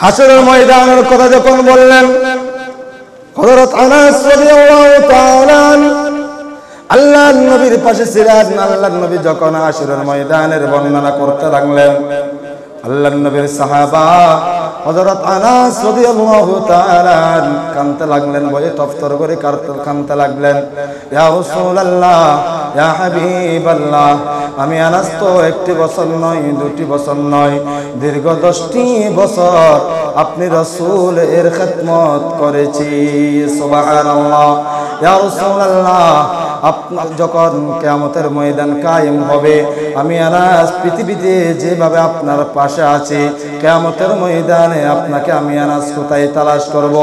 হাসরের ময়দানের কথা যখন বললেন, হযরত আনাস রাদিয়াল্লাহু তাআলা আল্লাহর নবীর পাশে ছিলেন। আল্লাহর নবী যখন হাসরের ময়দানের বর্ণনা করতে লাগলেন, আল্লাহর নবীর সাহাবা হযরত আনাস রাদিয়াল্লাহু তাআলা কাঁদতে লাগলেন, ভয়ে তফতর করে কাঁদতে লাগলেন। ইয়া রাসূলুল্লাহ, ইয়া হাবিবাল্লাহ, আমি আনাস তো একটি বছর নয়, দুটি বছর নয়, দীর্ঘ 10টি বছর আপনি রাসূল এর খিদমত করেছি। সুবহানাল্লাহ। ইয়া রাসূলুল্লাহ, আপনার যখন কিয়ামতের ময়দান কায়েম হবে, আমি আনাস পৃথিবীতে যেভাবে আপনার পাশে আছি, কিয়ামতের ময়দানে আপনাকে আমি আনাস কোথায় তালাশ করব?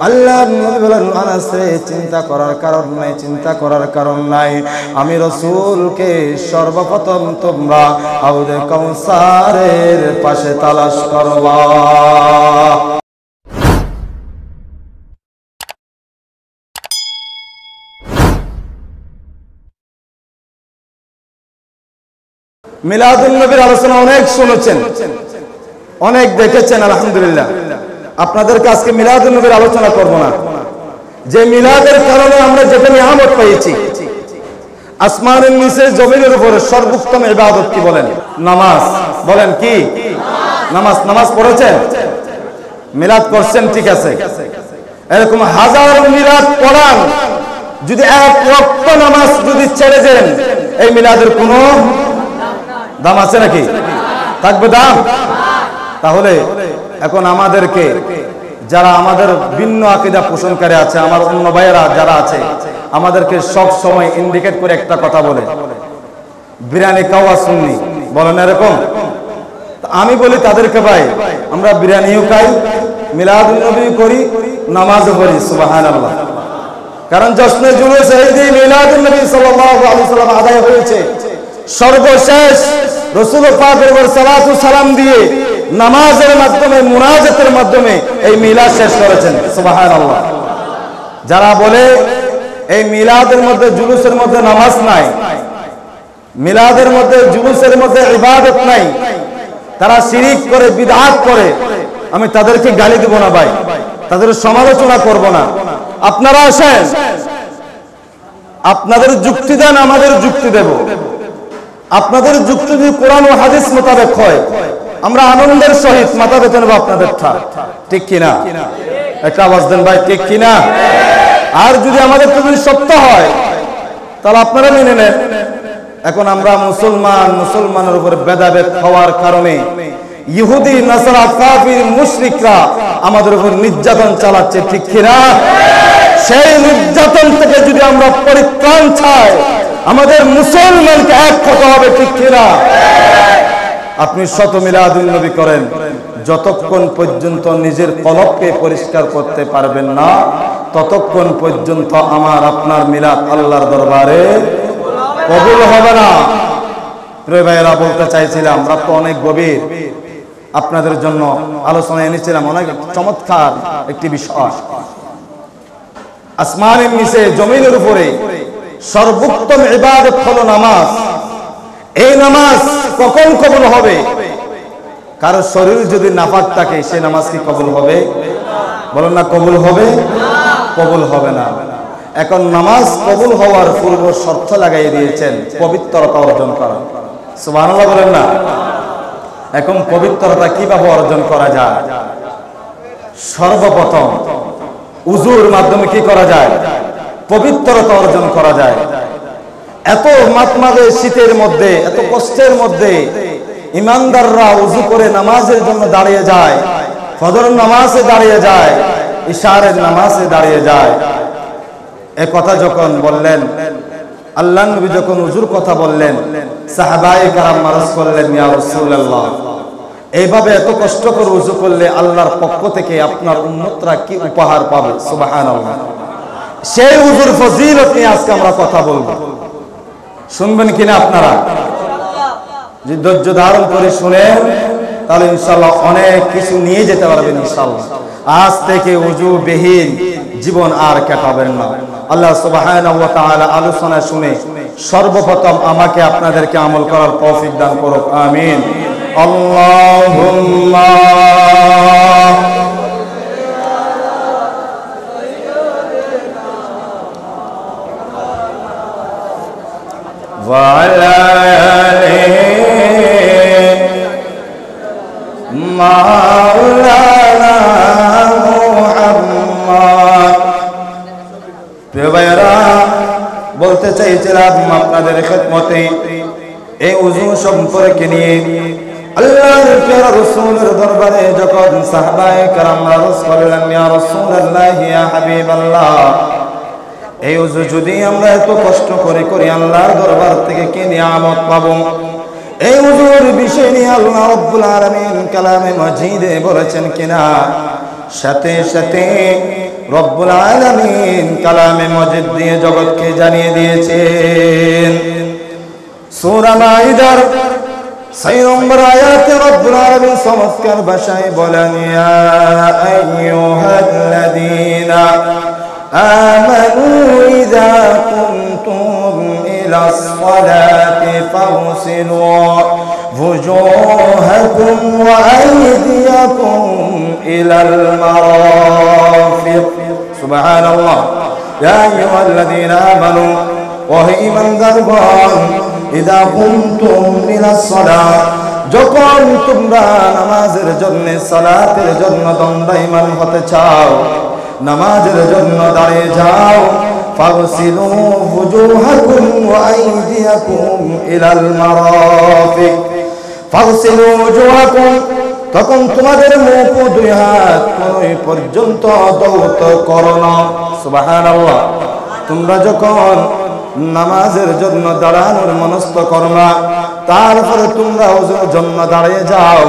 আল্লাহর নবী বলেন, আনাস রে, চিন্তা করার কারণ নাই, চিন্তা করার কারণ নাই। আমি রাসূলকে সর্বপ্রথম তোমরা হাউজে কাউসারের পাশে তালাশ করবা। মিলাদুন নবীর আলোচনা অনেক শুনেছেন, অনেক দেখেছেন, আলহামদুলিল্লাহ। আপনাদেরকে আজকে মিলাদুন নবীর আলোচনা করব না। যে মিলাদের কারণে আমরা যেটা নিয়ামত পেয়েছি, আসমানের নিচে জমিনের উপরে সর্বোত্তম ইবাদত কি বলেন? নামাজ। বলেন কি? নামাজ। নামাজ পড়েছেন? মিলাদ করছেন, ঠিক আছে। এরকম হাজার মিলাদ পড়ান, যদি এক ওয়াক্ত নামাজ যদি ছেড়ে দেন, এই মিলাদের কোনো দাম আছে নাকি? থাকবে দাম? তাহলে এখন আমাদেরকে, যারা আমাদের ভিন্ন আকীদা পোষণকারী আছে, আমার অন্য ভাইয়েরা যারা আছে, আমাদেরকে সব সময় ইন্ডিকেট করে একটা কথা বলে, বিরিয়ানি খাওয়া সুন্নি, বলেন এরকম। আমি বলি তাদেরকে, ভাই আমরা বিরিয়ানিও খাই, মিলাদুন নবী করি, নামাজও পড়ি। সুবহানাল্লাহ। কারণ জশ্নে জুলুস এই যে মিলাদুন নবী সাল্লাল্লাহু আলাইহি ওয়াসাল্লাম আদায় হয়েছে, সর্বশেষ রাসূল পাকের উপর সালাতু সালাম দিয়ে নামাজের মাধ্যমে, মুনাজাতের মাধ্যমে এই মিলাদ শেষ করেছেন। সুবহানাল্লাহ। যারা বলে এই মিলাদের মধ্যে, জুলুসের মধ্যে নামাজ নাই, মিলাদের মধ্যে, জুলুসের মধ্যে ইবাদত নাই, তারা শিরিক করে, বিদআত করে, আমি তাদেরকে গালি দেব না ভাই, তাদের সমালোচনা করব না। আপনারা আসেন, আপনাদের যুক্তি দেন, আমাদের যুক্তি দেব। আপনাদের যুক্তি যদি কোরআন ও হাদিস মোতাবেক হয়, আমরা আনন্দের সহিত মাথা পেতে নেব আপনাদের ঠা, ঠিক কিনা? একটা আওয়াজ দেন ভাই, ঠিক কিনা? আর যদি আমাদের যদি সত্য হয়, তাহলে আপনারা মেনে নেন। এখন আমরা মুসলমানের উপর ভেদাভেদ হওয়ার কারণে ইহুদি, নাসারা, কাফির, মুশরিকরা আমাদের উপর নির্যাতন চালাচ্ছে, ঠিক কিনা? সেই নির্যাতন থেকে যদি আমরা পরিত্রাণ চাই, আমাদের মুসলমানকে এক হতে হবে, ঠিক কিনা? আপনি শত মিলাদুন নবী করেন, যতক্ষণ পর্যন্ত নিজের কলবকে পরিষ্কার করতে পারবেন না, ততক্ষণ পর্যন্ত আমার আপনার মিলাদ আল্লাহর দরবারে কবুল হবে না। প্রিয় ভাইয়েরা, বলতে চাইছিলাম, রাত তো অনেক গভীর, আপনাদের জন্য আলোচনা এনেছিলাম অনেক চমৎকার একটি বিষয়। আসমানের নিচে, জমিনের উপরে সর্বোত্তম ইবাদত হলো নামাজ। এই নামাজ কখন কবুল হবে? কারো শরীর যদি নাপাক থাকে, সে নামাজ কি কবুল হবে? বলেন না, কবুল হবে? কবুল হবে না। এখন নামাজ কবুল হওয়ার পূর্ব শর্ত লাগাই দিয়েছেন, পবিত্রতা অর্জন করা। সুবহানাল্লাহ বলেন না। এখন পবিত্রতা কিভাবে অর্জন করা যায়? সর্বপ্রথম উযুর মাধ্যমে কি করা যায়? পবিত্রতা অর্জন করা যায়। এত মাতমাদে শীতের মধ্যে, এত কষ্টের মধ্যে ইমানদাররা উযু করে নামাজের জন্য দাঁড়িয়ে যায়, ফজরের নামাজে দাঁড়িয়ে যায়, ইশারের নামাজে দাঁড়িয়ে যায়। এই কথা যখন বললেন, আল্লাহর নবী যখন উযুর কথা বললেন, সাহাবায়ে কেরাম মারজ করলেন, ইয়া রাসূলুল্লাহ, এইভাবে এত কষ্ট করে উযু করলে আল্লাহর পক্ষ থেকে আপনার উম্মতরা কি উপহার পাবে? সুবহানাল্লাহ। সেই উযুর ফজিলত নিয়ে আজকে আমরা কথা বলবো, শুনবেন কিনা আপনারা? যদি ধৈর্য ধারণ করে শুনেন, তাহলে ইনশাআল্লাহ অনেক কিছু নিয়ে যেতে পারবেন ইনশাআল্লাহ। আজ থেকে উযু বিহীন জীবন আর কাটাবেন না। আল্লাহ সুবহানাহু ওয়া তাআলা আলোচনা শুনে সর্বপ্রথম আমাকে আপনাদেরকে আমল করার তৌফিক দান করুক, আমিন। আল্লাহুম্মা চেয়েছিলাম আপনাদের খেদমতে এই ওযু সম্পর্কে নিয়ে আল্লাহর প্রিয় রাসূলের দরবারে যখন সাহাবায়ে কেরাম আরজ করলেন, ইয়া রাসূলুল্লাহ ইয়া হাবিবাল্লাহ, এই ওযু যদি আমরা এত কষ্ট করে করি আল্লাহর দরবার থেকে কি নিয়ামত পাবো? এই ওযুর বিষয় নিয়ে আল্লাহ রাব্বুল আলামিন কালামে মাজিদে বলেছেন কিনা? সাথে সাথে রব্বুল আলামিন কালামে মাজিদ দিয়ে জগৎকে জানিয়ে দিয়েছেন। সূরা মাইদার 6 নম্বর আয়াতে রব্বুল আলামিন চমৎকার ভাষায় বলেন, ইয়া আইয়ুহাল্লাযীনা আমানু ইযা কুনতুম ইলাস সালাতি ফাগসিলু وجوهكم وأيديكم إلى المرافق سبحان الله يا أيها الذين آمنوا وهي من دربان إذا قمتم إلى الصلاة যখন তোমরা নামাজের জন্য সালাতের জন্য দণ্ডায়মান হতে চাও, নামাজের জন্য দাঁড়িয়ে যাও, ফাগসিলু ওযুহাকুম ওয়া আইদিয়াকুম ইলাল মারাফিক, ফাগসিলু ওযুহাকুম, তখন তোমাদের মুখ ও দুই হাত কোনই পর্যন্ত ধৌত করো না। সুবহানাল্লাহ। তোমরা যখন নামাজের জন্য দাঁড়ানোর মনস্থ করবা, তারপরে তোমরা ওযুর জন্য দাঁড়িয়ে যাও,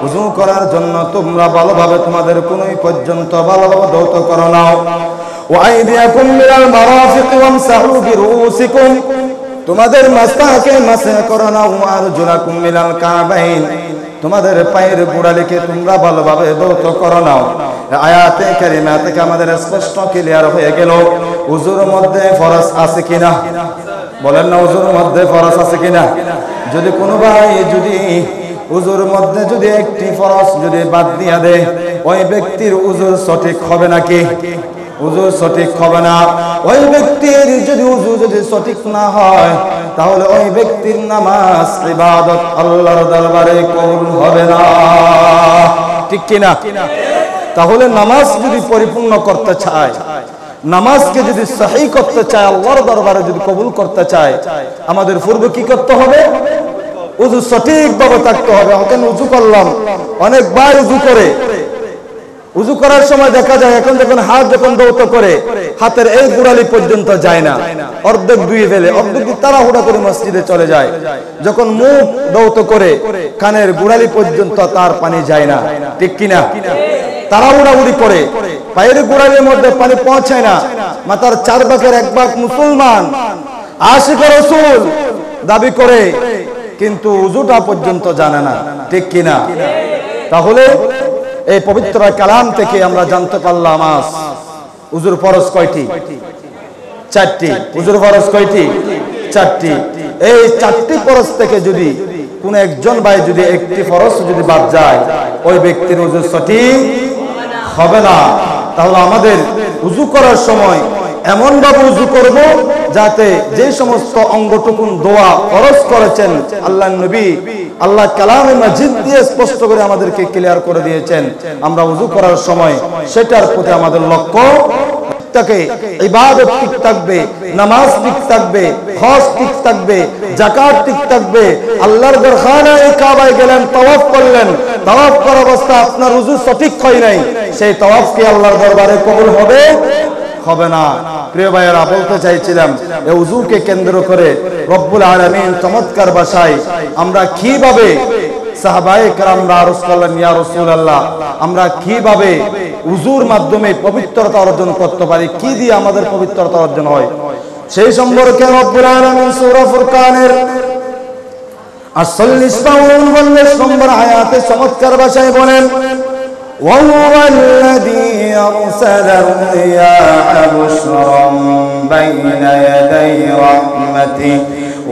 ওযু করার জন্য তোমরা ভালোভাবে তোমাদের কোনই পর্যন্ত ভালোভাবে ধৌত করো না। ওয়া আইদিয়াকুম মিনাল মারাফিক ওয়ামসাহু বিরুসিকুম, তোমাদের মাথাকে মাসহ করো না। ওয়া আরজুলাকুম মিনাল কাবাইন, তোমাদের পায়ের গোড়ালিকে তোমরা ভালোভাবে ধৌত করো না। আয়াতে কারিমা থেকে আমাদের স্পষ্ট ক্লিয়ার হয়ে গেল ওযুর মধ্যে ফরজ আছে কিনা? বলেন না, ওযুর মধ্যে ফরজ আছে কিনা? যদি কোনো ভাই যদি ওযুর মধ্যে যদি একটি ফরজ যদি বাদ দিয়া দেয়, ওই ব্যক্তির ওযুর সঠিক হবে নাকি? ওযুর সঠিক হবে না। ওই ব্যক্তির যদি ওযু যদি সঠিক না হয়, তাহলে ওই ব্যক্তির নামাজ ইবাদত আল্লাহর দরবারে কবুল হবে না। ঠিক কিনা? তাহলে নামাজ যদি পরিপূর্ণ করতে চায়, নামাজকে যদি সহি করতে চায়, আল্লাহর দরবারে যদি কবুল করতে চায়, আমাদের পূর্বে কি করতে হবে? ওযু সঠিকভাবে থাকতে হবে। এখন ওযু করলাম, অনেকবার ওযু করে, ওযু করার সময় দেখা যায় এখন যখন হাত যখন ধৌত করে হাতের এই গোড়ালি পর্যন্ত যায় না, অর্ধেক ধুয়ে ফেলে, অর্ধেক তাড়াহুড়া করে মসজিদে চলে যায়। যখন মুখ ধৌত করে কানের গোড়ালি পর্যন্ত তার পানি যায় না। ঠিক কিনা? তাড়াহুড়াহুড়ি করে পায়ের গোড়ালির মধ্যে পানি পৌঁছায় না। মাথার 4 ভাগের 1 ভাগ মুসলমান আশিক রাসূল দাবি করে, কিন্তু ওযুটা পর্যন্ত জানে না। ঠিক কিনা? তাহলে এই পবিত্র কালাম থেকে আমরা জানতে পারলাম আজ ওযুর ফরজ কয়টি? 4টি। ওযুর ফরজ কয়টি? 4টি। এই 4টি ফরজ থেকে যদি কোন একজন ভাই যদি একটি ফরজ যদি বাদ যায়, ওই ব্যক্তির ওযু সঠিক হবে না। তাহলে আমাদের ওযু করার সময় এমন ভাবে ওযু করব যাতে যে সমস্ত অঙ্গটুকুন দোয়া ফরজ করেছেন আল্লাহর নবী, আল্লাহ কালামে মাজিদ দিয়ে স্পষ্ট করে আমাদেরকে ক্লিয়ার করে দিয়েছেন, আমরা ওযু করার সময় সেটার প্রতি আমাদের লক্ষ্য থাকে। ইবাদত ঠিক থাকবে, নামাজ ঠিক থাকবে, হজ ঠিক থাকবে, যাকাত ঠিক থাকবে। আল্লাহর ঘরখানায় কাবায় গেলেন, তাওয়াফ করলেন, তাওয়াফ করার অবস্থা আপনার ওযু সঠিক হয় নাই, সেই তাওয়াফ কি আল্লাহর দরবারে কবুল হবে? হবে না। প্রিয় ভাইয়েরা, বলতে চাইছিলাম এই ওযুকে কেন্দ্র করে রব্বুল আলামিন চমৎকার ভাষায় আমরা কিভাবে সাহাবায়ে কেরামরা আরজ করলেন, ইয়া রাসূলুল্লাহ, আমরা কিভাবে ওযুর মাধ্যমে পবিত্রতা অর্জন করতে পারি, কি দিয়ে আমাদের পবিত্রতা অর্জন হয়, সেই সম্পর্কে রব্বুল আলামিন সূরা ফুরকানের 48 নম্বর আয়াতে চমৎকার ভাষায় বলেন, وهو الذي أرسل الرياح بشرا بين يدي رحمته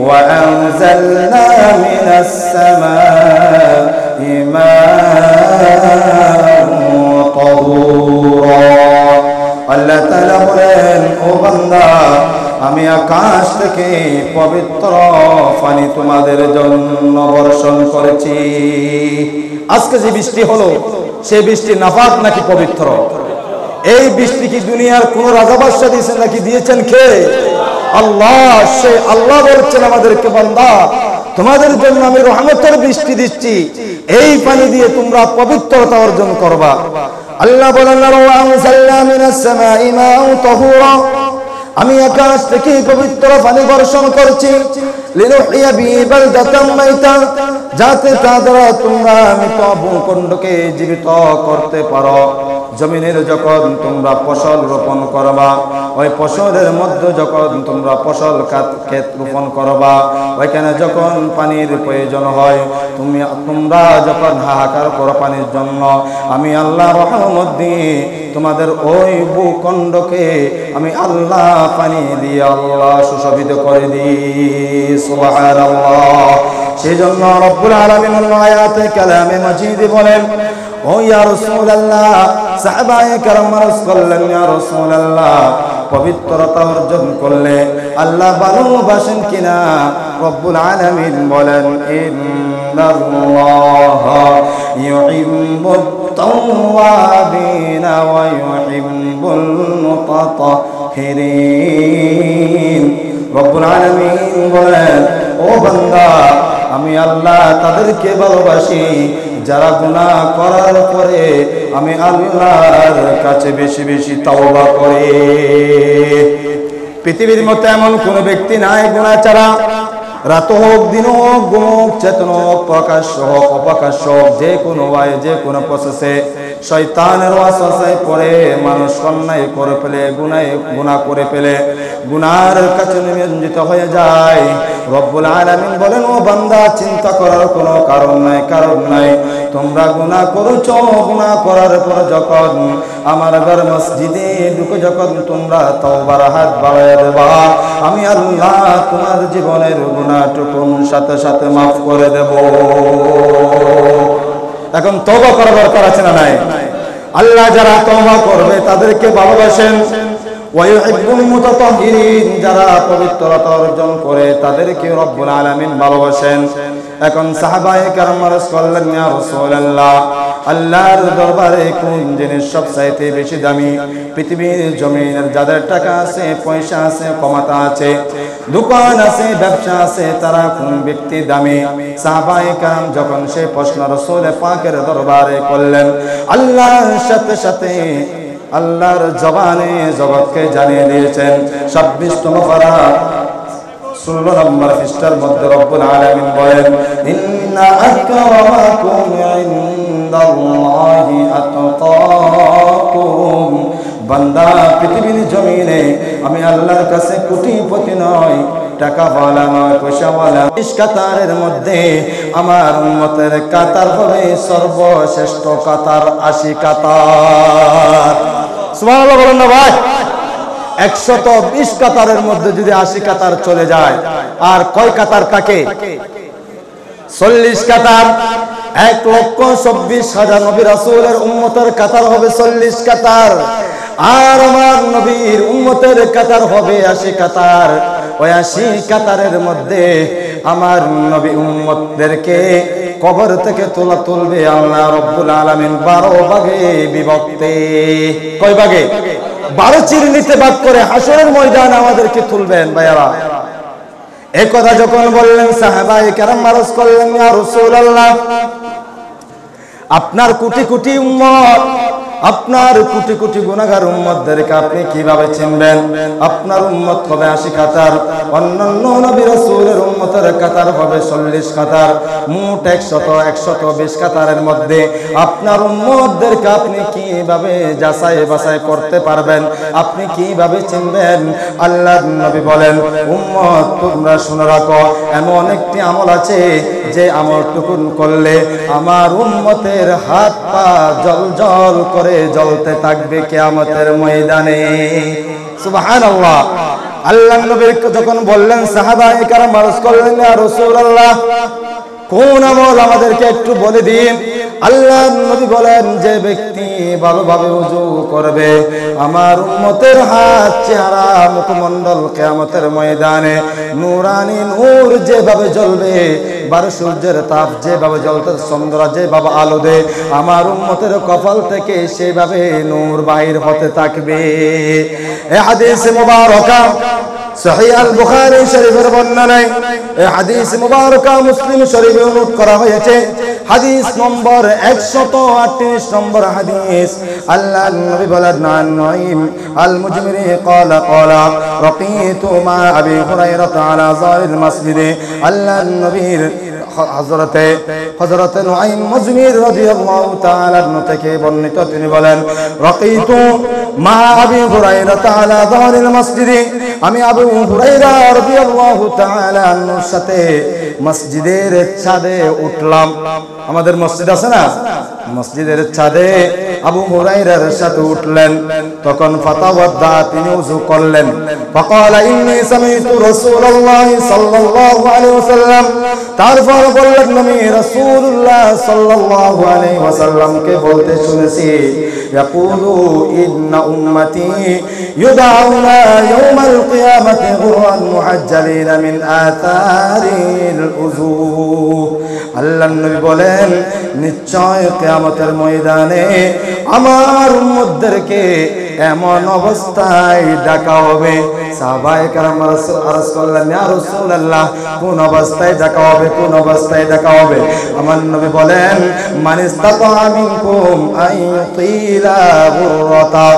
وأنزلنا من السماء ماء طهورا। আল্লাহ তাআলা বলেন, ও বান্দা, আমি আকাশ থেকে পবিত্র পানি তোমাদের জন্য বর্ষণ করেছি। আজকে যে বৃষ্টি হলো, সেই বৃষ্টি নাপাক নাকি পবিত্র? এই বৃষ্টি কি দুনিয়ার কোন রাজা বাদশা দিয়েছেন নাকি দিয়েছেন কে? আল্লাহ, সেই আল্লাহ বলছেন আমাদেরকে, বান্দা তোমাদের জন্য আমি রহমতের বৃষ্টি দিচ্ছি, এই পানি দিয়ে তোমরা পবিত্রতা অর্জন করবা। আল্লাহ বলেন, আমি আকাশ থেকে পবিত্র পানি বর্ষণ করছি, যাতে তাদের তোমরা মৃত ভূখণ্ডকে জীবিত করতে পারো। জমিনের যখন তোমরা ফসল রোপণ করবা, ওই ফসলের মধ্যে যখন তোমরা ফসল ক্ষেত রোপণ করবা, ওইখানে যখন পানির প্রয়োজন হয়, তোমরা যখন হাহাকার করো পানির জন্য, আমি আল্লাহ রহমত দিয়ে তোমাদের ওই ভূখণ্ডকে আমি আল্লাহ পানি দিয়ে আল্লাহ সুশোভিত করে দিই। সুবহানাল্লাহ। সেই জন্য রব্বুল আলামিন আয়াতে কালামে মাজিদে বলেন, ও ইয়া রাসূলুল্লাহ, সাহাবায়ে কেরাম আরজ করলেন, ইয়া রাসূলুল্লাহ, পবিত্রতা অর্জন করলে আল্লাহ ভালোবাসেন কিনা? রব্বুল আলামিন বলেন, ইন্নাল্লাহা ইউহিব্বুত তাওয়াবিনা ওয়া ইউহিব্বুল মুতাতাহহিরিন। রব্বুল আলামিন বলেন, ও বান্দা, আমি আল্লাহ তাদেরকে ভালোবাসি যারা গুনাহ করার পরে আমি আল্লাহর কাছে বেশি বেশি তাওবা করে। পৃথিবীর মধ্যে এমন কোন ব্যক্তি নাই গুনাহ ছাড়া, রাত হোক, দিন হোক, ঘুম হোক, চেতন হোক, প্রকাশ্য হোক, অপ্রকাশ্য হোক, যে কোনো ওয়ায়, যে কোনো প্রসেসে শয়তানের ওয়াসওয়াসায় পড়ে মানুষ অন্যায় করে ফেলে, গুনাহ করে ফেলে, গুনার কাছে নিমজ্জিত হয়ে যায়। রব্বুল আলামিন বলেন, ও বান্দা, চিন্তা করার কোনো কারণ নাই। তোমরা গুনাহ করেছো, গুনাহ করার পর যখন আমার ঘর মসজিদে ঢুকে যখন তোমরা তওবার হাত বাড়ায় দেবা, আমি আল্লাহ তোমার জীবনের গুনাহটুকু সাথে সাথে মাফ করে দেব। এখন তওবা করার দরকার আছে না নাই? আল্লাহ যারা তওবা করবে তাদেরকে ভালোবাসেন। ওয়ায়ুহিব্বুল মুতাতাহহিরিন, যারা পবিত্রতা অর্জন করে তাদেরকে রব্বুল আলামিন ভালোবাসেন। এখন সাহাবায়ে কেরাম আরজ করলেন, ইয়া রাসূলুল্লাহ, আল্লাহর দরবারে কোন জিনিস সবচাইতে বেশি দামি? পৃথিবীর জমিনের যাদের টাকা আছে, পয়সা আছে, ক্ষমতা আছে, দোকান আছে, ব্যবসা আছে, তারা কোন ব্যক্তি দামি? সাহাবায়ে কেরাম যখন সেই প্রশ্ন রাসূল পাকের দরবারে করলেন, আল্লাহর সাথে সাথে আল্লাহর জবানে জগৎকে জানিয়ে দিয়েছেন। 26তম পারা 16 নম্বর পৃষ্ঠার মধ্যে রব্বুল আলামিন বলেন, ইন্না আকরামাকুম ইনদাল্লাহি আতকাকুম। বান্দা, পৃথিবীর জমিনে আমি আল্লাহর কাছে কোটিপতি নয়, টাকাওয়ালা নয়, পয়সাওয়ালা। 20 কাতারের মধ্যে আমার উম্মতের কাতার হবে সর্বশ্রেষ্ঠ কাতার, 80 কাতার। সুবহানাল্লাহ বলেন না ভাই? 120 কাতারের মধ্যে যদি 80 কাতার চলে যায়, আর কয় কাতার থাকে? 40 কাতার। 1,24,000 নবী রাসূলের উম্মতের কাতার হবে 40 কাতার, আর আমার নবীর উম্মতের কাতার হবে 80 কাতার। ওই 80 কাতারের মধ্যে আমার নবী উম্মতদেরকে কবর থেকে তুলবে আল্লাহ রব্বুল আলামিন 12 ভাগে বিভক্তি। কয় ভাগে? 12 চিরনিতে ভাগ করে হাসরের ময়দানে আমাদেরকে তুলবেন। ভাইয়ারা, এই কথা যখন বললেন, সাহাবায়ে কেরাম আরজ করলেন, ইয়া রাসূলুল্লাহ, আপনার কোটি কোটি উম্মত, আপনার কোটি কোটি গুনাহগার উম্মতদেরকে আপনি কিভাবে চিনবেন? আপনার উম্মত হবে 80 কাতার, অন্যান্য নবী রাসূলের উম্মতের কাতার হবে 40 কাতার, মোট 120 কাতারের মধ্যে আপনার উম্মতদেরকে আপনি কিভাবে যাচাই বাছাই করতে পারবেন? আপনি কিভাবে চিনবেন? আল্লাহর নবী বলেন, উম্মত, তোমরা শুনে রাখো, এমন একটি আমল আছে যে আমলটুকু করলে আমার উম্মতের হাত পা জ্বল করে জ্বলতে থাকবে কিয়ামতের ময়দানে। সুবহানাল্লাহ। আল্লাহর নবী যখন বললেন, সাহাবায়ে কেরাম আরজ করলেন, ইয়া রাসূলুল্লাহ, কোন আমল আমাদেরকে একটু বলে দিন। আল্লাহর নবী বলেন, যে ব্যক্তি ভালোভাবে ওযু করবে, আমার উম্মতের হাত, চেহারা, মুখমণ্ডল কিয়ামতের ময়দানে নূরানি নূর যেভাবে জ্বলবে, 12 সূর্যের তাপ যেভাবে জ্বলতে, চন্দ্র যেভাবে আলো দেয়, আমার উম্মতের কপাল থেকে সেভাবে নূর বাহির হতে থাকবে। এই হাদিসে মুবারকা সহিহ আল বুখারী শরীফের বর্ণনায় এই হাদিস মুবারকা মুসলিম শরীফে উল্লেখ করা হয়েছে। হাদিস নম্বর 138 নম্বর হাদিস। আল্লাহর নবী বলেন, নাঈম আল মুজমিরি ক্বালা রাকিতু মা আবি হুরায়রা আলা যারিল মসজিদে। আল্লাহর নবীর হযরত নাঈম মুজমির রাদিয়াল্লাহু তাআলা থেকে বর্ণিত, তিনি বলেন, রাকিতু মা আবি হুরায়রা আলা যারিল মসজিদে, আমি আবু হুরায়রা রাদিয়াল্লাহু তাআলা আনহুর সাথে মসজিদের ছাদে উঠলাম। আমাদের মসজিদ আছে না, মসজিদের ছাদে আবু হুরায়রার সাথে উঠলেন। তখন ফাতাওয়াদ্দা, তিনি ওযু করলেন। ফাকালা ইন্নী সামি'তু রাসূলুল্লাহ সাল্লাল্লাহু আলাইহি ওয়াসাল্লাম, তারপর বললেন, আমি রাসূলুল্লাহ সাল্লাল্লাহু আলাইহি ওয়াসাল্লামকে বলতে শুনেছি, ইয়াকুলু ইন্না উম্মতি ইউদআউনা ইয়াওমাল কিয়ামাতি গুররান মুহাজ্জালিনা মিন আথারিল উযু। আল্লাহর নবী বলেন, নিশ্চয় কিয়ামতের ময়দানে আমার উম্মতদেরকে এমন অবস্থায় ডাকা হবে। সাহাবায়ে কেরাম আরজ করলেন, ইয়া রাসূলুল্লাহ, কোন অবস্থায় ডাকা হবে, কোন অবস্থায় ডাকা হবে? আমার নবী বলেন, মান ইসতাতা মিনকুম আইয়ুতিলা গুররাতা,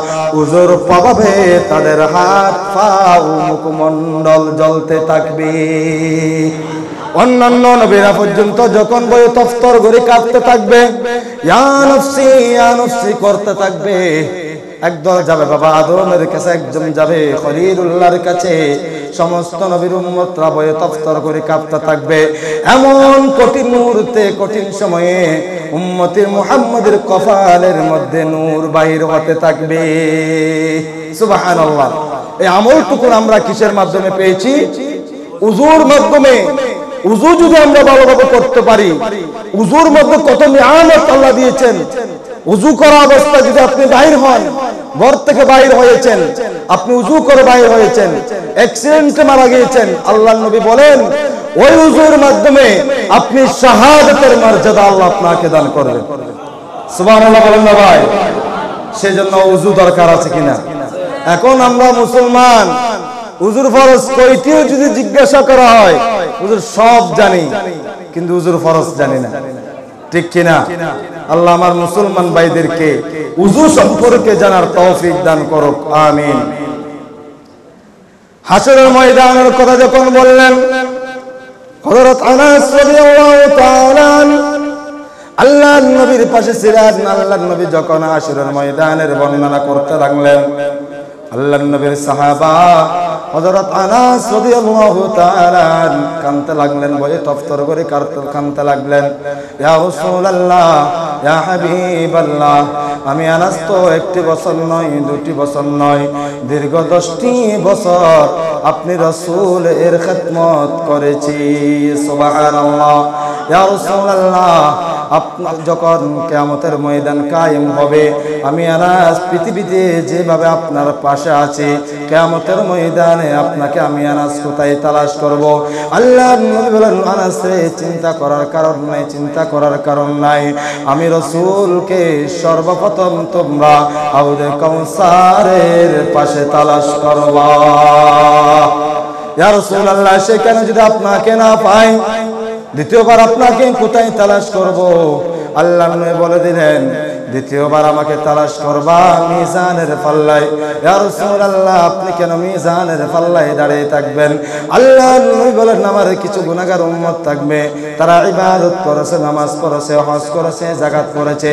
উযুর পাবে তাদের হাত পা ও মুখমণ্ডল জ্বলতে থাকবে। অন্যান্য নবীরা পর্যন্ত যখন বয়ে তফতর করে কাঁদতে থাকবে, ইয়া নফসি করতে থাকবে, একদল যাবে বাবা আদমের কাছে, একজন যাবে খলিলুল্লাহর কাছে। সমস্ত নবীর উম্মতরা বয়ে তফতর করে কাঁদতে থাকবে। এমন কঠিন মুহূর্তে, কঠিন সময়ে উম্মতের মুহাম্মদের কপালের মধ্যে নূর বাহির হতে থাকবে। সুবহানাল্লাহ। এই আমলটুকু আমরা কিসের মাধ্যমে পেয়েছি? উযুর মাধ্যমে। উযু যদি আমরা ভালোভাবে করতে পারি, উযুর মধ্যে কত নিয়ামত আল্লাহ দিয়েছেন। উযু করা অবস্থায় যদি আপনি বাহির হন, ঘর থেকে বাহির হয়েছেন, আপনি উযু করে বাহির হয়েছেন, অ্যাক্সিডেন্টে মারা গিয়েছেন, আল্লাহর নবী বলেন, ওই উযুর মাধ্যমে আপনি শাহাদাতের মর্যাদা আল্লাহ আপনাকে দান করবেন। সুবহানাল্লাহ বলেন না ভাই? সেজন্য উযু দরকার আছে কিনা? এখন আমরা মুসলমান, উযুর ফরজ কয়টিও যদি জিজ্ঞাসা করা হয়, হুজুর সব জানি, কিন্তু হুজুর ফরজ জানি না। ঠিক কিনা? আল্লাহ আমার মুসলমান ভাইদেরকে উযু সম্পর্কে জানার তৌফিক দান করুক, আমিন। হাশরের ময়দানের কথা যখন বললেন, হযরত আনাস রাদিয়াল্লাহু তাআলা আল্লাহর নবীর পাশে ছিলেন। আল্লাহর নবী যখন হাশরের ময়দানের বর্ণনা করতে লাগলেন, আল্লাহর নবীর সাহাবা হযরত আনাস রাদিয়াল্লাহু তাআলা কাঁদতে লাগলেন, বলে তফতর করে কাঁদতে লাগলেন, ইয়া রাসূলুল্লাহ, ইয়া হাবিবাল্লাহ, আমি আনাস তো একটি বছর নয়, দুটি বছর নয়, দীর্ঘ 10টি বছর আপনি রাসূল এর খিদমত করেছি। সুবহানাল্লাহ। ইয়া রাসূলুল্লাহ, আপনার যখন কিয়ামতের ময়দান কায়েম হবে, আমি আনাস পৃথিবীতে যেভাবে আপনার পাশে আছি, কিয়ামতের ময়দানে আপনাকে আমি আনাস কোথায় তালাশ করব? আল্লাহর নবী বলেন, আনাস রে, চিন্তা করার কারণ নাই, চিন্তা করার কারণ নাই। আমি রাসূলকে সর্বপ্রথম তোমরা হাউজে কাউসারের পাশে তালাশ করবা। ইয়া রাসূলুল্লাহ, সেখানে যদি আপনাকে না পাই, দ্বিতীয়বার আপনাকে কোথায় তালাশ করব? আল্লাহর নবী বলে দিলেন, দ্বিতীয়বার আমাকে তালাশ করবা মিজানের পাল্লায়। ইয়া রাসূলুল্লাহ, আপনি কেন মিজানের পাল্লায় দাঁড়িয়ে থাকবেন? আল্লাহর নবী বলেন, আমার কিছু গুনাহগার উম্মত থাকবে, তারা ইবাদত করেছে, নামাজ পড়েছে, হজ করেছে, যাকাত করেছে,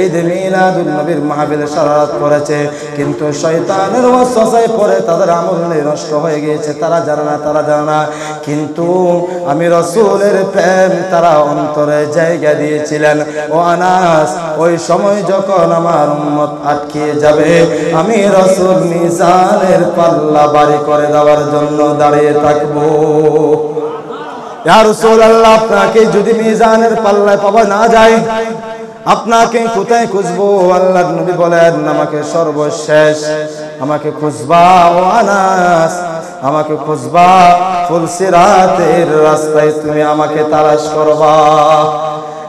ঈদ মিলাদুন নবীর মাহফিলে শরারত করেছে, কিন্তু শয়তানের ওয়াসওয়াসায় পড়ে তাদের আমল নষ্ট হয়ে গিয়েছে। তারা জানে না, তারা জানে না, কিন্তু আমি রাসূলের প্রেম তারা অন্তরে জায়গা দিয়েছিলেন। ও আনাস, ওই সময় যখন আমার উম্মত আটকে যাবে, আমি রাসূল মিজানের পাল্লা বাড়ি করে দেওয়ার জন্য দাঁড়িয়ে থাকবো। ইয়া রাসূলুল্লাহ, আপনাকে যদি মিজানের পাল্লায় পাওয়া না যায়, আপনাকে কোথায় খুঁজবো? আল্লাহর নবী বলেন, আমাকে সর্বশেষ আমাকে খুঁজবা ও আনাস, আমাকে খুঁজবা ফুলসিরাতের রাস্তায়, তুমি আমাকে তালাশ করবা।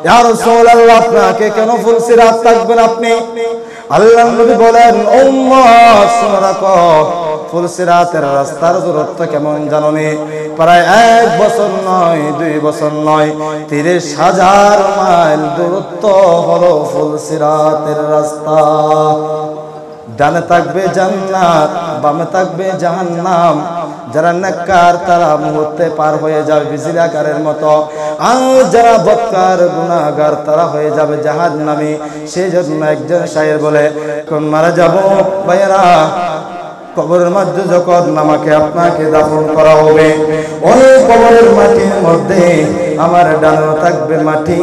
ইয়া রাসূলুল্লাহ, আপনাকে কেন ফুলসিরাত থাকবেন আপনি? আল্লাহর নবী বলেন, উম্মত শুনে রাখো, ফুলসিরাতের রাস্তার দূরত্ব কেমন জানোনি? প্রায় 1 বছর নয়, 2 বছর নয়, 30,000 মাইল দূরত্ব হলো ফুলসিরাতের রাস্তা। ডানে থাকবে জান্নাত, বামে থাকবে জাহান্নাম। যারা নেককার তারা মুহূর্তে পার হয়ে যাবে বিজলি আকারের মতো, আর যারা বদকার গুনাহগার তারা হয়ে যাবে জাহান্নামী। সেই জন্য একজন শায়ের বলে, কোন মারা যাব ভাইয়েরা, কবরের মধ্যে যখন আমাকে আপনাকে দাফন করা হবে, ওই কবরের মাটির মধ্যে আমার ডানেও থাকবে মাটি,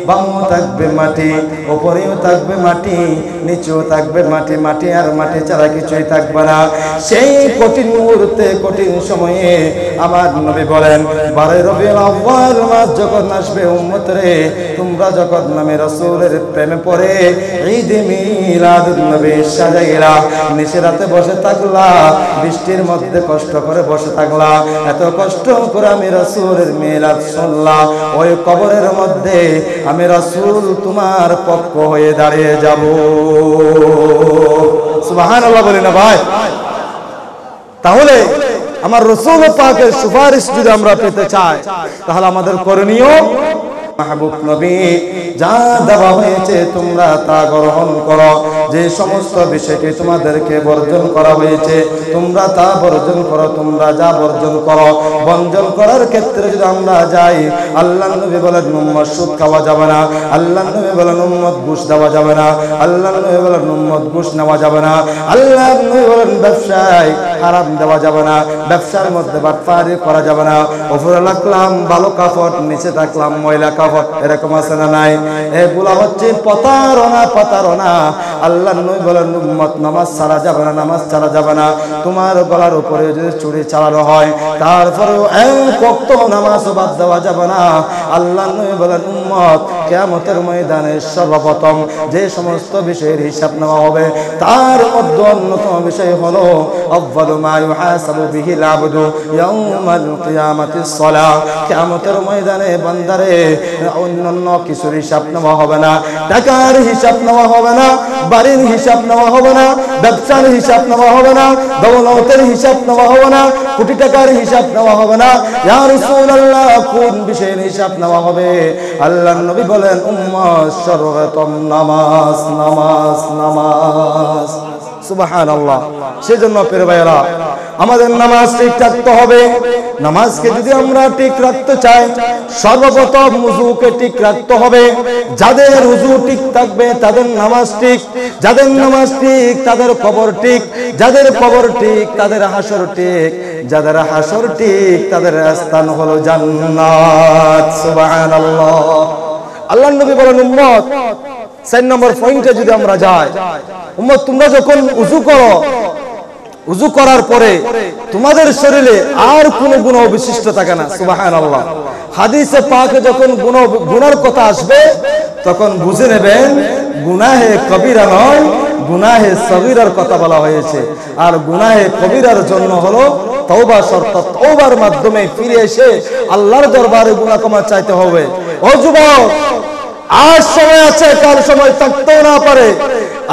বামও থাকবে মাটি, উপরেও থাকবে মাটি, নিচেও থাকবে মাটি, মাটি আর মাটি ছাড়া কিছুই থাকবে না। সেই কঠিন মুহূর্তে, কঠিন সময়ে আমার নবী বলেন, 12 রবিউল আউয়াল মাস যখন আসবে, উম্মত রে তোমরা যখন নামে রাসূলের প্রেমে পড়ে ঈদে মিলাদুন নবী সাজাইলা, নিচে রাতে বসে থাকলা, বৃষ্টির মধ্যে কষ্ট করে বসে থাকলা, এত কষ্ট করে আমি রাসূলের মিলাদ শুনলা, ওই কবরের মধ্যে আমি রাসূল তোমার পক্ষ হয়ে দাঁড়িয়ে যাব। সুবহানাল্লাহ বলি না ভাই? তাহলে আমার রাসূল পাকের সুপারিশ যদি আমরা পেতে চাই, তাহলে আমাদের করণীয়, মাহবুব নবী যা দেওয়া হয়েছে তোমরা তা গ্রহণ করো, যে সমস্ত বিষয়কে তোমাদেরকে বর্জন করা হয়েছে তোমরা তা বর্জন করো, তোমরা যা বর্জন করো। বর্জন করার ক্ষেত্রে যদি আমরা যাই, আল্লাহ নবী বলেন উম্মত সুদ খাওয়া যাবে না, আল্লাহ নবী বলেন উম্মত ঘুষ দেওয়া যাবে না, আল্লাহ নবী বলেন উম্মত ঘুষ নেওয়া যাবে না, আল্লাহ নবী বলেন ব্যবসায় হারাম দেওয়া যাবে না, ব্যবসার মধ্যে বাটপারি করা যাবে না, উপরে রাখলাম ভালো কাপড়, নিচে থাকলাম ময়লা কাপড়, এরকম আছে না নাই? এগুলা হচ্ছে প্রতারণা, প্রতারণা। আল্লাহ নবী বলেন উম্মত নামাজ ছাড়া যাবে না, নামাজ ছাড়া যাবে না। তোমার গলার উপরে যদি চুরি চালানো হয়, তারপরেও এক ওয়াক্ত নামাজ বাদ দেওয়া যাবে না। আল্লাহ নবী বলেন উম্মত কিয়ামতের ময়দানে সর্বপ্রথম যে সমস্ত বিষয়ের হিসাব নেওয়া হবে, তার মধ্যে অন্যতম বিষয় হলো আউয়ালু মা ইউহাসাবু বিহিল আবদু ইয়াউমাল কিয়ামাতিস সালাহ। কিয়ামতের ময়দানে বান্দারে অন্যান্য কিছুর হিসাব নেওয়া হবে না, টাকার হিসাব নেওয়া হবে না, বাড়ির হিসাব নেওয়া হবে না, ব্যবসার হিসাব নেওয়া হবে না, দৌলতের হিসাব নেওয়া হবে না, কোটি টাকার হিসাব নেওয়া হবে না। ইয়া রাসূলুল্লাহ কোন বিষয়ের হিসাব নেওয়া হবে? আল্লাহর নবী বলেন উম্মত সর্বপ্রথম নামাজ, নামাজ, নামাজ। সুবহানাল্লাহ। সেজন্য প্রিয় ভাইরা, আমাদের নামাজ ঠিক রাখতে হবে। নামাজকে যদি আমরা ঠিক রাখতে চাই, সর্বপ্রথম ওযুকে ঠিক রাখতে হবে। যাদের ওযু ঠিক থাকবে তাদের নামাজ ঠিক, যাদের নামাজ ঠিক তাদের কবর ঠিক, যাদের কবর ঠিক তাদের হাসর ঠিক, যাদের হাসর ঠিক তাদের স্থান হলো জান্নাত। সুবহানাল্লাহ। আল্লাহর নবী বলেন উম্মত 4 নম্বর পয়েন্টে যদি আমরা যাই, উম্মত তোমরা যখন ওযু করো, ওযু করার পরে তোমাদের শরীরে আর কোনো গুনাহ অবশিষ্ট থাকে না। সুবহানাল্লাহ। হাদিসে পাকে যখন গুনার কথা আসবে তখন বুঝে নেবেন গুনাহে কবিরা নয়, গুনাহে সগীরার কথা বলা হয়েছে। আর গুনাহে কবিরার জন্য হলো তওবা শর্ত। তওবার মাধ্যমে ফিরে এসে আল্লাহর দরবারে গুনাহ ক্ষমা চাইতে হবে। ও যুবক, আজ সময় আছে, কাল সময় থাকতেও না পারে।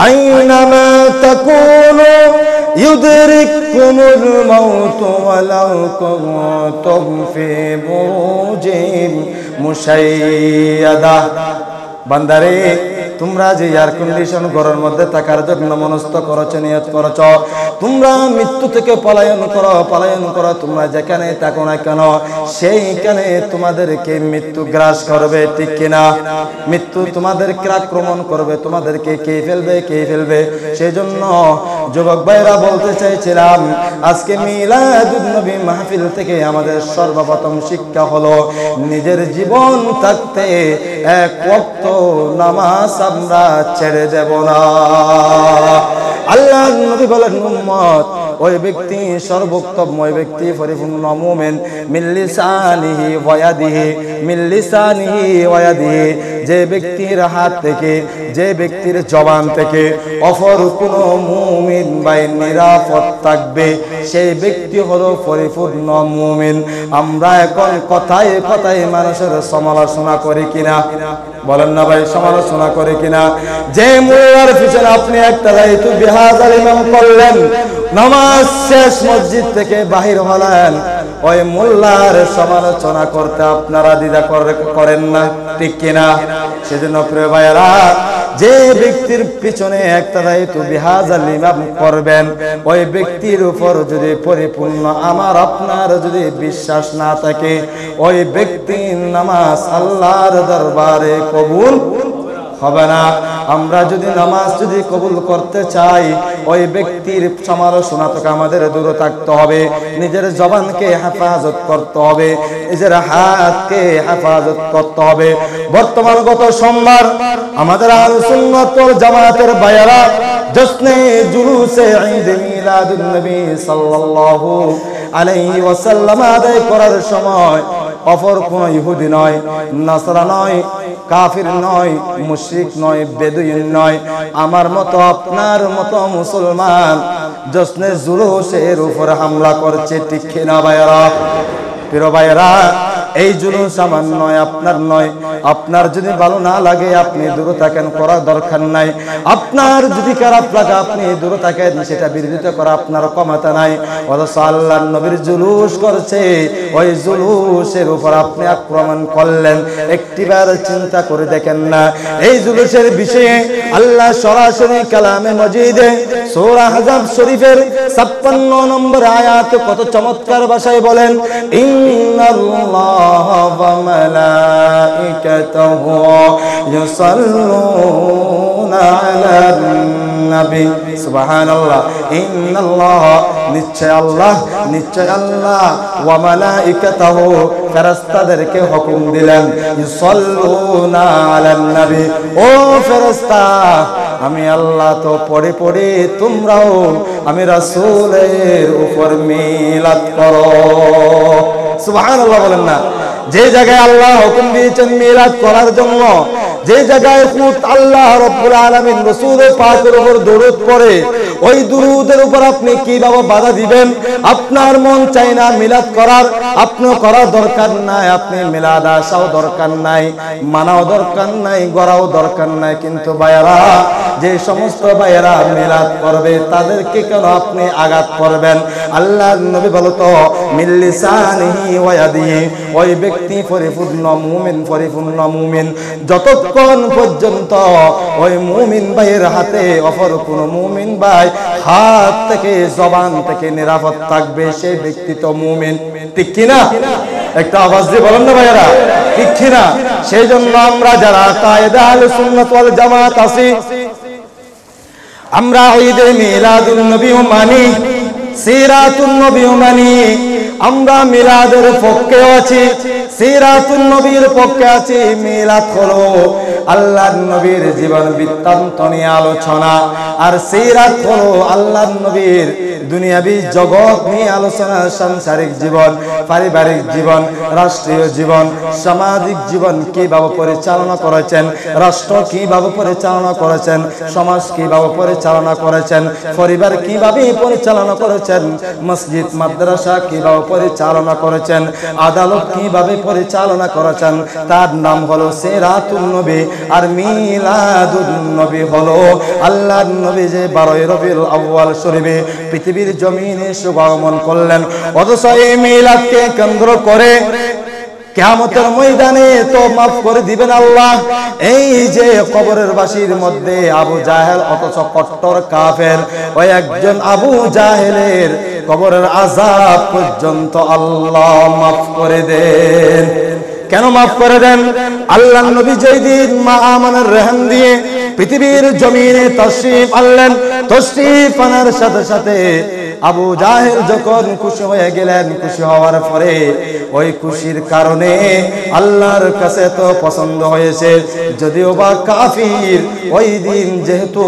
আইনামা তাকুনু ইউদরিকুমুল মাউত ওয়ালাউ কুনতুম ফি বুরুজিন মুশাইয়াদা। বান্দারে, তোমরা যে এয়ার কন্ডিশন ঘরের মধ্যে থাকার জন্য মনস্থ করেছ, নিয়ত করেছ, তোমরা মৃত্যু থেকে পলায়ন করো, পলায়ন করো। তোমরা যেখানে থাকো না কেন সেইখানে তোমাদেরকে মৃত্যু গ্রাস করবে, ঠিক কিনা? মৃত্যু তোমাদেরকে আক্রমণ করবে, তোমাদেরকে কে ফেলবে, কে ফেলবে। সেই জন্য যুবক ভাইরা বলতে চাইছিলাম, আজকে মিলাদুন নবী মাহফিল থেকে আমাদের সর্বপ্রথম শিক্ষা হলো নিজের জীবন থাকতে এক ওয়াক্ত নামাজ আমরা ছেড়ে দেব না। আল্লাহর নবী বলেন উম্মত ওই ব্যক্তি সর্বোত্তম, ওই ব্যক্তি পরিপূর্ণ মুমিন মিন লিসানিহি ওয়া ইয়াদিহি, মিন লিসানিহি ওয়া ইয়াদিহি, যে ব্যক্তির হাত থেকে, যে ব্যক্তির জবান থেকে অপর কোন মুমিন ভাই নিরাপদ থাকবে, সেই ব্যক্তি হলো পরিপূর্ণ মুমিন। আমরা এখন কথায় কথায় মানুষের সমালোচনা করি কিনা? বলেন না ভাই, সমালোচনা করে কিনা? যে মোল্লার পিছনে আপনি একটা রাইতু বিহাজার ইমাম করলেন, নামাজ শেষ মসজিদ থেকে বাহির হলেন, ওই মোল্লার সমালোচনা করতে আপনারা দ্বিধা করেন না, ঠিক কিনা? সেজন্য প্রিয় ভাইয়েরা, যে ব্যক্তির পিছনে একটা দায়িত্ব বিহাজাল ইমাম করবেন, ওই ব্যক্তির উপর যদি পরিপূর্ণ আমার আপনার যদি বিশ্বাস না থাকে, ওই ব্যক্তির নামাজ আল্লাহর দরবারে কবুল হবে না। আমরা যদি নামাজ যদি কবুল করতে চাই, ওই ব্যক্তির সমালোচনা থেকে আমাদের দূরে থাকতে হবে, নিজের জবানকে হেফাজত করতে হবে, নিজের হাতকে হেফাজত করতে হবে। বর্তমান গত সোমবার আমাদের আহলে সুন্নাত ওয়াল জামাতের ভাইয়েরা জশ্নে জুলুসে ঈদ মিলাদুন নবী সাল্লাল্লাহু আলাইহি ওয়াসাল্লাম আদায় করার সময় অপর কোন ইহুদি নয়, নাসরা নয়, কাফির নয়, মুশরিক নয়, বেদুইন নয়, আমার মতো আপনার মতো মুসলমান জশ্নে জুলুসের উপর হামলা করছে, ঠিক কিনা ভাইয়েরা? প্রিয় ভাইয়েরা, এই জুলুস আমার নয়, আপনার নয়। আপনার যদি ভালো না লাগে আপনি দূরে থাকেন, করার দরকার নাই। আপনার যদি খারাপ লাগে আপনি দূরে থাকেন, সেটা বিরোধিতা করা আপনার ক্ষমতা নাই। অথচ আল্লাহর নবীর জুলুস করছে, ওই জুলুসের উপর আপনি আক্রমণ করলেন, একটিবার চিন্তা করে দেখেন না? এই জুলুসের বিষয়ে আল্লাহ সরাসরি কালামে মজিদে সূরা আহজাব শরীফের 56 নম্বর আয়াত কত চমৎকার ভাষায় বলেন, ইন্নাল্লাহ ওয়া মালাইকাতাহু ইউসাল্লুনা আলান নবী। সুবহানাল্লাহ। ইন্নাল্লাহ, নিশ্চয় আল্লাহ, নিশ্চয় আল্লাহ, ওয়া মালাইকাতাহু, ফেরেশতাদেরকে হুকুম দিলেন, ইউসাল্লুনা আলান নবী, ও ফেরেশতা আমি আল্লাহ তো পড়ে পড়ে তোমরাও আমি রাসূলের উপর মিলাদ করো। সুবহানাল্লাহ বলেন না? যে জায়গায় আল্লাহ হুকুম দিয়েছেন মিলাদ করার জন্য, যে জায়গায় খুদ আল্লাহ রাব্বুল আলামিন রাসূল পাকের উপর দরুদ পড়ে, ওই দরুদের উপর আপনি কিভাবে বাধা দিবেন? আপনার মন চাই না মিলাদ করার, আপনিও করার দরকার নাই, আপনি মিলাদ আসাও দরকার নাই, মানাও দরকার নাই, গড়াও দরকার নাই। কিন্তু ভাইয়েরা, যে সমস্ত ভাইয়েরা মিলাদ করবে তাদেরকে কেন আপনি আঘাত করবেন? আল্লাহর নবী বলতো, মিল্লিসানিহি ওয়া ইয়াদিহি, ওই ব্যক্তি পরিপূর্ণ মুমিন, পরিপূর্ণ মুমিন যতক্ষণ পর্যন্ত ওই মুমিন ভাইয়ের হাতে অপর কোন মুমিন ভাই হাত থেকে জবান থেকে নিরাপদ থাকবে, সেই ব্যক্তি তো মুমিন, ঠিক কিনা? একটা আওয়াজ দিয়ে বলেন না ভাইয়েরা, ঠিক কিনা? সেই জন্য আমরা যারা কায়েদে আহলে সুন্নাত ওয়াল জামাত আছি, আমরা ঈদে মিলাদুন নবী মানি, সিরাতুন নবী মানি, আমরা মিলাদের পক্ষে আছি, সিরাতুন নবীর পক্ষে আছি। মিলাদ হলো আল্লাহর নবীর জীবন বৃত্তান্ত নিয়ে আলোচনা, আর সিরাত হলো আল্লাহর নবীর দুনিয়াবি জগৎ নিয়ে আলোচনা। সাংসারিক জীবন, পারিবারিক জীবন, রাষ্ট্রীয় জীবন, সামাজিক জীবন কিভাবে পরিচালনা করেছেন, রাষ্ট্র কিভাবে পরিচালনা করেছেন, সমাজ কিভাবে পরিচালনা করেছেন, পরিবার কিভাবে পরিচালনা করেছেন, মসজিদ মাদ্রাসা কিভাবে পরিচালনা করেছেন, আদালত কিভাবে পরিচালনা করেছেন, তার নাম হলো সিরাতুন নবী। আর মিলাদুন নবী হলো আল্লাহর নবী যে 12 রবিউল আউয়াল শরীফে পৃথিবীর জমিনে আগমন করলেন। অথচ এই মিলাদকে কেন্দ্র করে কিয়ামতের ময়দানে তো মাফ করে দিবেন আল্লাহ। এই যে কবরের বাসীর মধ্যে আবু জাহেল, অথচ কট্টর কাফের, ওই একজন আবু জাহেলের কবরের আযাব পর্যন্ত আল্লাহ মাফ করে দেন। কেন মাফ করে দেন? আল্লাহর নবী যেই দিন মা আমানের রেহান দিয়ে পৃথিবীর জমিনে তাশরীফ আনলেন, তাশরীফ আনার সাথে সাথে আবু জাহেল যখন খুশি হয়ে গেলেন, খুশি হওয়ার পরে ওই খুশির কারণে আল্লাহর কাছে তো পছন্দ হয়েছে, যদিও বা কাফির, ওই দিন যেহেতু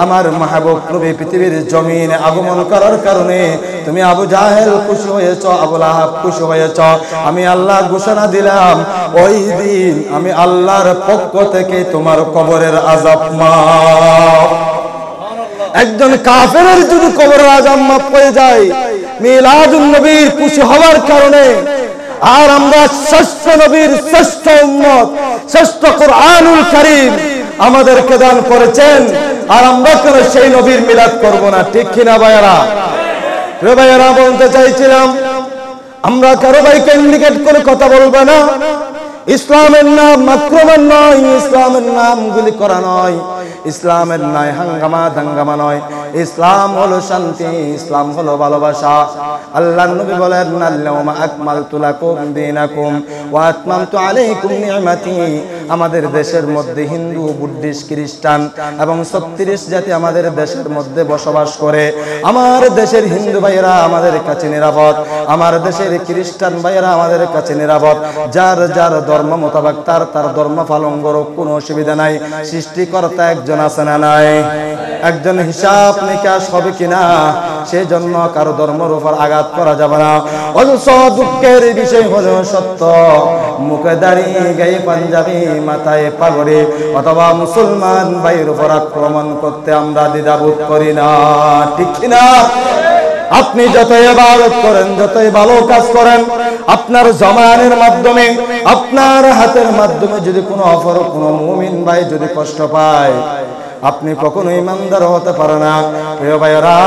আমার মাহবুব নবী পৃথিবীর জমিনে আগমন করার কারণে তুমি আবু জাহেল খুশি হয়েছ, আবু লাহাব খুশি হয়েছ, আমি আল্লাহ ঘোষণা দিলাম ওই দিন আমি আল্লাহর পক্ষ থেকে তোমার কবরের আযাব মাফ। একজন কাফেরের যদি কবরের আযাব মাফ হয়ে যায় মিলাদুন নবীর খুশি হওয়ার কারণে, আর আমরা শ্রেষ্ঠ নবীর শ্রেষ্ঠ উম্মত, শ্রেষ্ঠ কোরআনুল কারীম আমাদেরকে দান করেছেন, আর আমরা কেন সেই নবীর মিলাদ করব না? ঠিক কিনা ভাইয়েরা? প্রিয় ভাইয়েরা, বলতে চাইছিলাম আমরা কারো ভাইকে ইন্ডিকেট করে কথা বলবো না। ইসলামের নাম আক্রমণ নয়, ইসলামের নাম গুলি করা নয়, ইসলামের নয় হাঙ্গামা দাঙ্গামা নয়। ইসলাম হলো শান্তি, ইসলাম হলো ভালোবাসা। আল্লাহর নবী বলেন, আল-ইয়াওমা আকমালতু লাকুম দীনাকুম ওয়া আতমামতু আলাইকুম নি'মাতি। আমাদের দেশের মধ্যে হিন্দু, বুদ্ধিস্ট, খ্রিস্টান এবং 36 জাতি আমাদের দেশের মধ্যে বসবাস করে। আমার দেশের হিন্দু ভাইয়েরা আমাদের কাছে নিরাপদ, আমার দেশের খ্রিস্টান ভাইয়েরা আমাদের কাছে নিরাপদ। যার যার ধর্ম মোতাবেক তার তার ধর্ম পালন করো, কোনো অসুবিধা নাই। সৃষ্টিকর্তা একজন আছে না নাই? একজন হিসাব নিকাশ হবে কিনা, সেই জন্য কারো ধর্মের উপর আঘাত করা যাবে না। অথচ দুঃখের বিষয় হলো সত্য, মুখে দাড়ি, গায়ে পাঞ্জাবি, মাথায় পাগড়ি অথবা মুসলমান ভাইয়ের উপর আক্রমণ করতে আমরা দ্বিধাবোধ করি না, ঠিক কিনা? আপনি যতই ইবাদত করেন, যতই ভালো কাজ করেন, আপনার জমানের মাধ্যমে, আপনার হাতের মাধ্যমে যদি কোনো অপর কোনো মুমিন ভাই যদি কষ্ট পায়, আপনি কখনো ইমানদার হতে পারে না। প্রিয় ভাইয়েরা,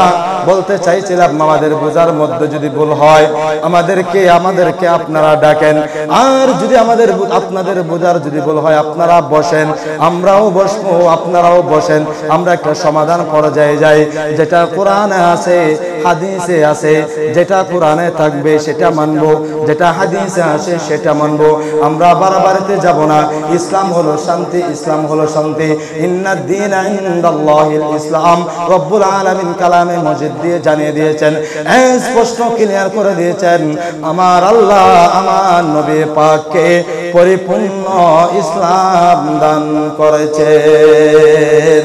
বলতে চাইছিলাম আমাদের বোঝার মধ্যে যদি ভুল হয় আমাদেরকে আপনারা ডাকেন। আর যদি আপনাদের বোঝার যদি ভুল হয় আপনারা বসেন, আমরাও বসবো, আপনারাও বসেন, আমরা একটা সমাধান পর্যায়ে যাই। যেটা কোরআনে আছে, হাদিসে আছে, যেটা কোরআনে থাকবে সেটা মানবো, যেটা হাদিসে আছে সেটা মানবো। আমরা বাড়াবাড়িতে যাব না। ইসলাম হলো শান্তি, ইসলাম হলো শান্তি। ইন্নাদ দীনা ইনদাল্লাহিল ইসলাম। রব্বুল আলামিন কালামে মজিদ দিয়ে জানিয়ে দিয়েছেন, স্পষ্ট ক্লিয়ার করে দিয়েছেন, আমার আল্লাহ আমার নবী পাককে পরিপূর্ণ ইসলাম দান করেছেন।